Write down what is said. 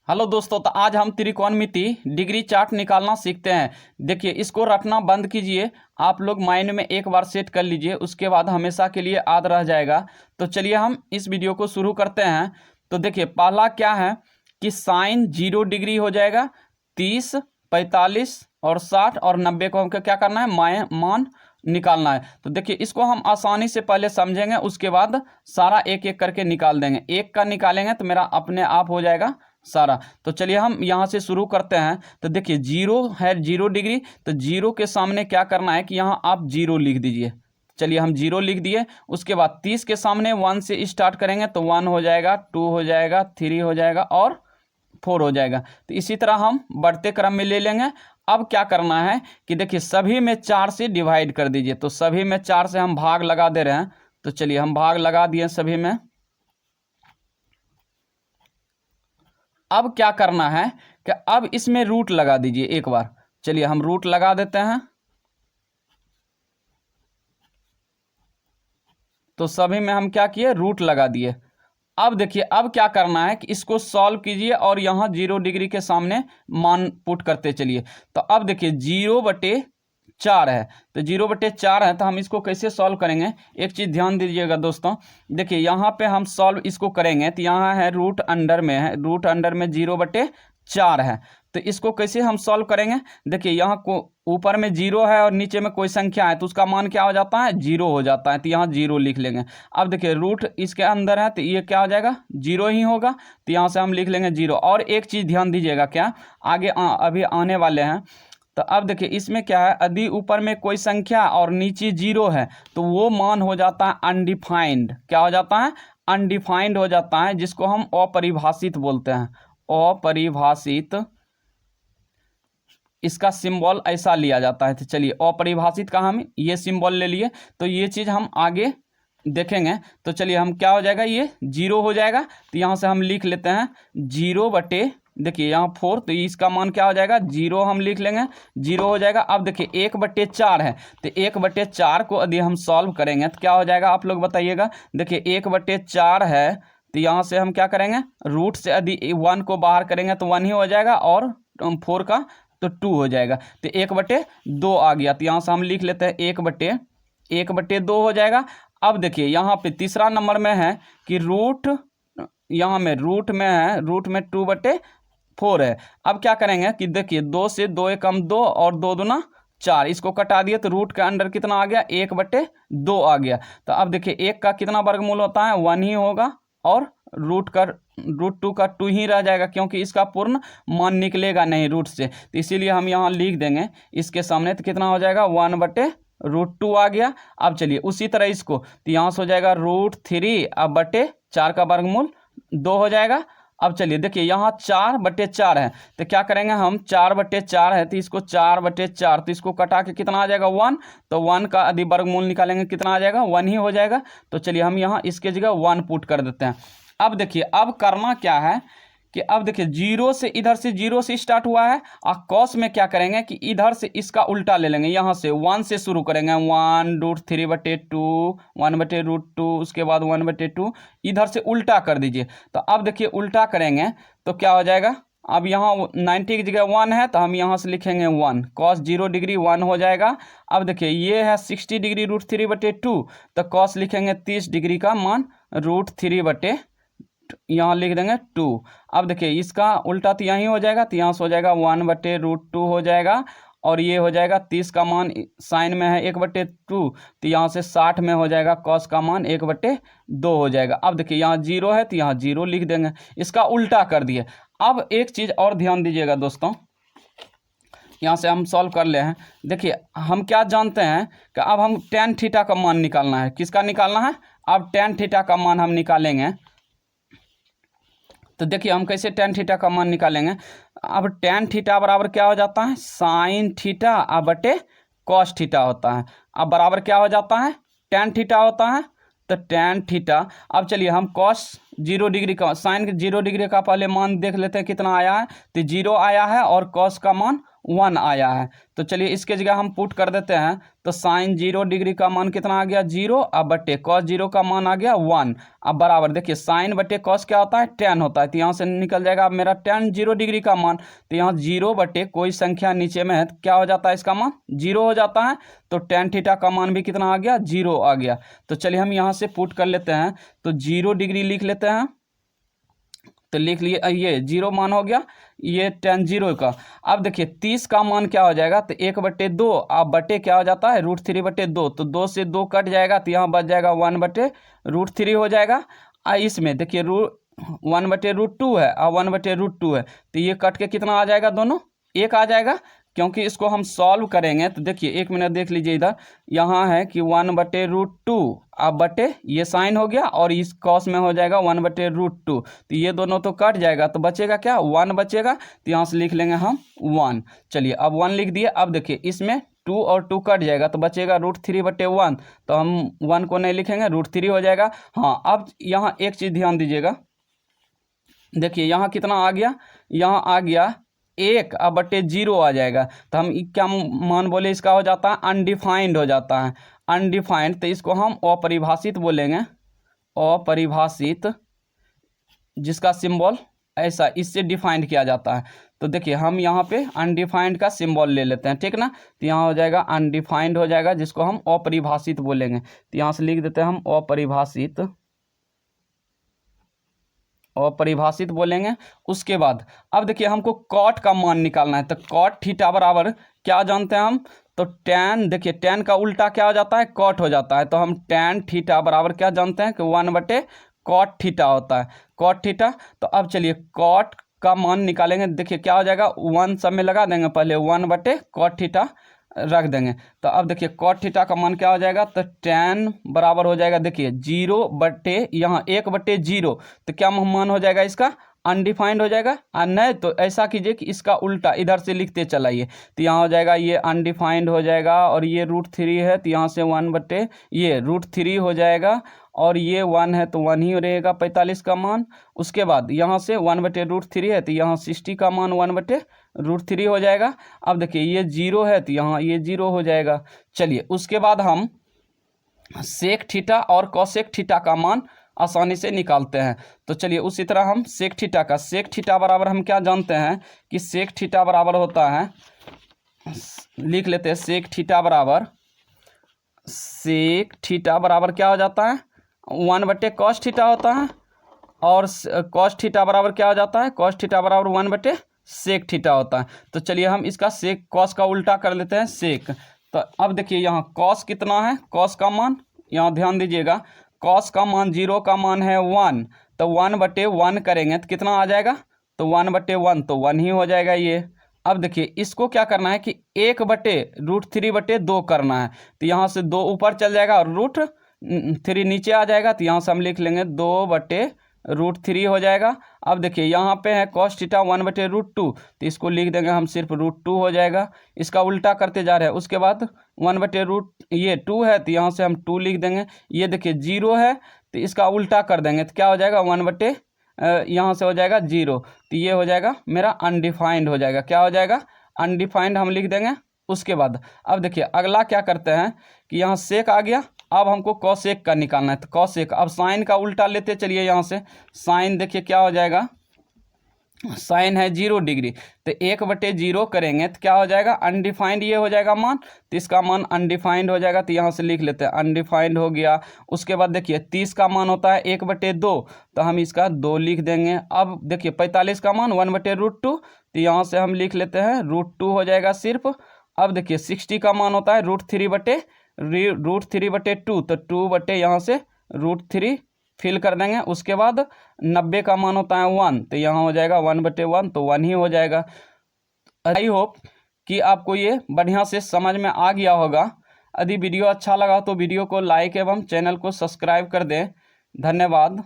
Hello दोस्तों, तो आज हम त्रिकोणमिति डिग्री चार्ट निकालना सीखते हैं। देखिए, इसको रटना बंद कीजिए, आप लोग माइंड में एक बार सेट कर लीजिए, उसके बाद हमेशा के लिए याद रह जाएगा। तो चलिए हम इस वीडियो को शुरू करते हैं। तो देखिए, पहला क्या है कि साइन 0 डिग्री हो जाएगा। 30, 45 और 60 और 90 को हमको क्या करना है, मान निकालना है। तो देखिए, इसको हम आसानी से पहले समझेंगे, उसके बाद सारा एक एक करके निकाल देंगे। एक का निकालेंगे तो मेरा अपने आप हो जाएगा सारा। तो चलिए हम यहाँ से शुरू करते हैं। तो देखिए, 0 है 0 डिग्री, तो 0 के सामने क्या करना है कि यहाँ आप 0 लिख दीजिए। चलिए हम 0 लिख दिए। उसके बाद 30 के सामने 1 से स्टार्ट करेंगे तो 1 हो जाएगा, 2 हो जाएगा, 3 हो जाएगा और 4 हो जाएगा। तो इसी तरह हम बढ़ते क्रम में ले लेंगे। अब क्या करना है कि देखिए, सभी में 4 से डिवाइड कर दीजिए। तो सभी में 4 से हम भाग लगा दे रहे हैं। तो चलिए हम भाग लगा दिए सभी में। अब क्या करना है कि अब इसमें रूट लगा दीजिए एक बार। चलिए हम रूट लगा देते हैं। तो सभी में हम क्या किए, रूट लगा दिए। अब देखिए, अब क्या करना है कि इसको सॉल्व कीजिए और यहाँ 0 डिग्री के सामने मान पुट करते चलिए। तो अब देखिए 0/4 है, तो 0/4 है, तो हम इसको कैसे सॉल्व करेंगे। एक चीज़ ध्यान दीजिएगा दोस्तों, देखिए यहाँ पे हम सॉल्व इसको करेंगे तो यहाँ है रूट अंडर में है, रूट अंडर में 0/4 है। तो इसको कैसे हम सॉल्व करेंगे। देखिए यहाँ को ऊपर में 0 है और नीचे में कोई संख्या है, तो उसका मान क्या हो जाता है, 0 हो जाता है। तो यहाँ 0 लिख लेंगे। अब देखिए रूट इसके अंदर है तो ये क्या हो जाएगा, 0 ही होगा। तो यहाँ से हम लिख लेंगे 0। और एक चीज़ ध्यान दीजिएगा, क्या आगे अभी आने वाले हैं। तो अब देखिए इसमें क्या है, यदि ऊपर में कोई संख्या और नीचे 0 है तो वो मान हो जाता है अनडिफाइंड। क्या हो जाता है, अनडिफाइंड हो जाता है, जिसको हम अपरिभाषित बोलते हैं। अपरिभाषित, इसका सिंबल ऐसा लिया जाता है। तो चलिए अपरिभाषित का हम ये सिंबल ले लिए, तो ये चीज़ हम आगे देखेंगे। तो चलिए हम क्या हो जाएगा, ये 0 हो जाएगा। तो यहाँ से हम लिख लेते हैं 0 बटे, देखिए यहाँ 4, तो इसका मान क्या हो जाएगा, 0 हम लिख लेंगे, 0 हो जाएगा। अब देखिए 1/4 है, तो 1/4 को यदि हम सॉल्व करेंगे तो क्या हो जाएगा, आप लोग बताइएगा। देखिए 1/4 है, तो यहाँ से हम क्या करेंगे, रूट से यदि 1 को बाहर करेंगे तो 1 ही हो जाएगा, और 4 का तो 2 हो जाएगा। तो 1/2 आ गया। तो यहाँ से हम लिख लेते हैं 1/2 हो जाएगा। अब देखिए यहाँ पे तीसरा नंबर में है कि रूट, यहाँ में रूट में है, रूट में 2/4 है। अब क्या करेंगे कि देखिए 2 से 2 कम 2 और 2 दूना 4, इसको कटा दिए तो रूट के अंदर कितना आ गया, 1/2 आ गया। तो अब देखिए 1 का कितना वर्गमूल होता है, 1 ही होगा, और रूट 2 का 2 ही रह जाएगा, क्योंकि इसका पूर्ण मान निकलेगा नहीं रूट से। तो इसीलिए हम यहाँ लिख देंगे इसके सामने, तो कितना हो जाएगा, 1/√2 आ गया। अब चलिए उसी तरह इसको, तो यहाँ से हो जाएगा √3 अब बटे 4 का वर्गमूल 2 हो जाएगा। अब चलिए देखिए यहाँ 4/4 है, तो क्या करेंगे हम, 4/4 है तो इसको 4/4, तो इसको कटा के कितना आ जाएगा, 1। तो 1 का यदि वर्गमूल निकालेंगे कितना आ जाएगा, 1 ही हो जाएगा। तो चलिए हम यहाँ इसके जगह 1 पुट कर देते हैं। अब देखिए अब करना क्या है कि अब देखिए 0 से, इधर से 0 से स्टार्ट हुआ है, और कॉस में क्या करेंगे कि इधर से इसका उल्टा ले लेंगे, यहाँ से 1 से शुरू करेंगे, 1√3/2, 1/√2, उसके बाद 1/2, इधर से उल्टा कर दीजिए। तो अब देखिए उल्टा करेंगे तो क्या हो जाएगा, अब यहाँ 90 की जगह 1 है, तो हम यहाँ से लिखेंगे 1, कॉस 0 डिग्री 1 हो जाएगा। अब देखिए ये है 60 डिग्री √3/2, तो कॉस लिखेंगे 30 डिग्री का मान √3/, यहाँ लिख देंगे 2। अब देखिए इसका उल्टा तो यहीं हो जाएगा, तो यहाँ से हो जाएगा 1/√2 हो जाएगा, और ये हो जाएगा 30 का मान साइन में है 1/2, तो यहाँ से 60 में हो जाएगा कॉस का मान 1/2 हो जाएगा। अब देखिए यहाँ 0 है तो यहाँ 0 लिख देंगे, इसका उल्टा कर दिए। अब एक चीज़ और ध्यान दीजिएगा दोस्तों, यहाँ से हम सॉल्व कर ले हैं। देखिए हम क्या जानते हैं कि अब हम tan थीटा का मान निकालना है। किसका निकालना है, अब tan थीटा का मान हम निकालेंगे। तो देखिए हम कैसे tan थीटा का मान निकालेंगे। अब tan थीटा बराबर क्या हो जाता है, साइन थीटा अब बटे कॉस थीटा होता है। अब बराबर क्या हो जाता है, tan थीटा होता है। तो tan थीटा, अब चलिए हम कॉस 0 डिग्री का, साइन 0 डिग्री का पहले मान देख लेते हैं कितना आया है। तो 0 आया है, और कॉस का मान 1 आया है। तो चलिए इसके जगह हम पुट कर देते हैं। तो साइन 0 डिग्री का मान कितना आ गया 0, अब बटे कॉस 0 का मान आ गया 1। अब बराबर देखिए साइन बटे कॉस क्या होता है, tan होता है। तो यहाँ से निकल जाएगा अब मेरा tan 0 डिग्री का मान। तो यहाँ 0 बटे कोई संख्या नीचे में है तो क्या हो जाता है, इसका मान 0 हो जाता है। तो tan थीटा का मान भी कितना आ गया, 0 आ गया। तो चलिए हम यहाँ से पुट कर लेते हैं। तो 0 डिग्री लिख लेते हैं। तो लिख लिए, ये 0 मान हो गया, ये tan 0 का। अब देखिए 30 का मान क्या हो जाएगा, तो 1/2, अब बटे क्या हो जाता है √3/2। तो 2 से 2 कट जाएगा, तो यहाँ बच जाएगा 1/√3 हो जाएगा। इसमें देखिए 1/√2 है और 1/√2 है, तो ये कट के कितना आ जाएगा, दोनों 1 आ जाएगा। क्योंकि इसको हम सॉल्व करेंगे तो देखिए 1 मिनट देख लीजिए इधर, यहाँ है कि 1/√2 अब बटे ये साइन हो गया और इस कॉस में हो जाएगा 1/√2। तो ये दोनों तो कट जाएगा, तो बचेगा क्या, 1 बचेगा। तो यहाँ से लिख लेंगे हम 1। चलिए अब 1 लिख दिए। अब देखिए इसमें 2 और 2 कट जाएगा, तो बचेगा √3/1। तो हम 1 को नहीं लिखेंगे, √3 हो जाएगा। हाँ, अब यहाँ एक चीज़ ध्यान दीजिएगा, देखिए यहाँ कितना आ गया, यहाँ आ गया 1 अब बटे 0 आ जाएगा। तो हम क्या मान बोले, इसका हो जाता है अनडिफाइंड हो जाता है, अनडिफाइंड। तो इसको हम अपरिभाषित बोलेंगे, अपरिभाषित, जिसका सिंबल ऐसा इससे डिफाइंड किया जाता है। तो देखिए हम यहाँ पे अनडिफाइंड का सिंबल ले लेते हैं, ठीक ना। तो यहाँ हो जाएगा अनडिफाइंड हो जाएगा, जिसको हम अपरिभाषित बोलेंगे। तो यहाँ से लिख देते हैं हम अपरिभाषित, अपरिभाषित बोलेंगे। उसके बाद अब देखिए हमको कॉट का मान निकालना है। तो कॉट थीटा बराबर क्या जानते हैं हम, तो tan, देखिए tan का उल्टा क्या हो जाता है, कॉट हो जाता है। तो हम tan थीटा बराबर क्या जानते हैं कि 1/cot थीटा होता है, cot थीटा। तो अब चलिए कॉट का मान निकालेंगे। देखिए क्या हो जाएगा, 1 सब में लगा देंगे, पहले 1/cot थीटा रख देंगे। तो अब देखिए cot थीटा का मान क्या हो जाएगा, तो tan बराबर हो जाएगा, देखिए 0 बटे यहाँ 1/0। तो क्या मान हो जाएगा इसका, अनडिफाइंड हो जाएगा। और नहीं तो ऐसा कीजिए कि इसका उल्टा इधर से लिखते चलाइए। तो यहाँ हो जाएगा ये अनडिफाइंड हो जाएगा, और ये √3 है तो यहाँ से 1 ये √3 हो जाएगा, और ये 1 है तो 1 ही रहेगा 45 का मान। उसके बाद यहाँ से 1/√3 है तो यहाँ 60 का मान 1/√3 हो जाएगा। अब देखिए ये 0 है तो यहाँ ये 0 हो जाएगा। चलिए उसके बाद हम सेक थीटा और कॉसेक थीटा का मान आसानी से निकालते हैं। तो चलिए उसी तरह हम सेक थीटा का, सेक थीटा बराबर हम क्या जानते हैं कि सेक थीटा बराबर होता है, लिख लेते हैं, सेक थीटा बराबर क्या हो जाता है, 1/cos थीटा होता है। और cos थीटा बराबर क्या हो जाता है, cos थीटा बराबर 1/sec थीटा होता है। तो चलिए हम इसका सेक cos का उल्टा कर लेते हैं, सेक। तो अब देखिए यहाँ cos कितना है, cos का मान यहाँ ध्यान दीजिएगा, cos का मान 0 का मान है 1। तो 1/1 करेंगे तो कितना आ जाएगा, तो 1/1 तो 1 ही हो जाएगा ये। अब देखिए इसको क्या करना है कि 1/√3/2 करना है। तो यहाँ से 2 ऊपर चल जाएगा और √3 नीचे आ जाएगा। तो यहाँ से हम लिख लेंगे 2/√3 हो जाएगा। अब देखिए यहाँ पे है cos थीटा 1/√2, तो इसको लिख देंगे हम सिर्फ √2 हो जाएगा। इसका उल्टा करते जा रहे हैं। उसके बाद 1/2 है तो यहाँ से हम 2 लिख देंगे। ये देखिए 0 है तो इसका उल्टा कर देंगे तो क्या हो जाएगा, यहाँ से हो जाएगा 0। तो ये हो जाएगा मेरा अनडिफाइंड हो जाएगा। क्या हो जाएगा, अनडिफाइंड हम लिख देंगे। उसके बाद अब देखिए अगला क्या करते हैं कि यहाँ सेक आ गया, अब हमको कॉसेक का निकालना है। तो कॉसेक, अब साइन का उल्टा लेते चलिए, यहाँ से साइन देखिए क्या हो जाएगा, साइन है 0 डिग्री, तो 1/0 करेंगे तो क्या हो जाएगा, अनडिफाइंड ये हो जाएगा मान। तो इसका मान अनडिफाइंड हो जाएगा। तो यहाँ से लिख लेते हैं अनडिफाइंड हो गया। उसके बाद देखिए 30 का मान होता है 1/2, तो हम इसका 2 लिख देंगे। अब देखिए 45 का मान 1/√2, तो यहाँ से हम लिख लेते हैं √2 हो जाएगा सिर्फ। अब देखिए 60 का मान होता है √3/2, तो 2 यहाँ से √3 फिल कर देंगे। उसके बाद 90 का मान होता है 1, तो यहाँ हो जाएगा 1/1, तो 1 ही हो जाएगा। आई होप कि आपको ये बढ़िया से समझ में आ गया होगा। यदि वीडियो अच्छा लगा तो वीडियो को लाइक एवं चैनल को सब्सक्राइब कर दें। धन्यवाद।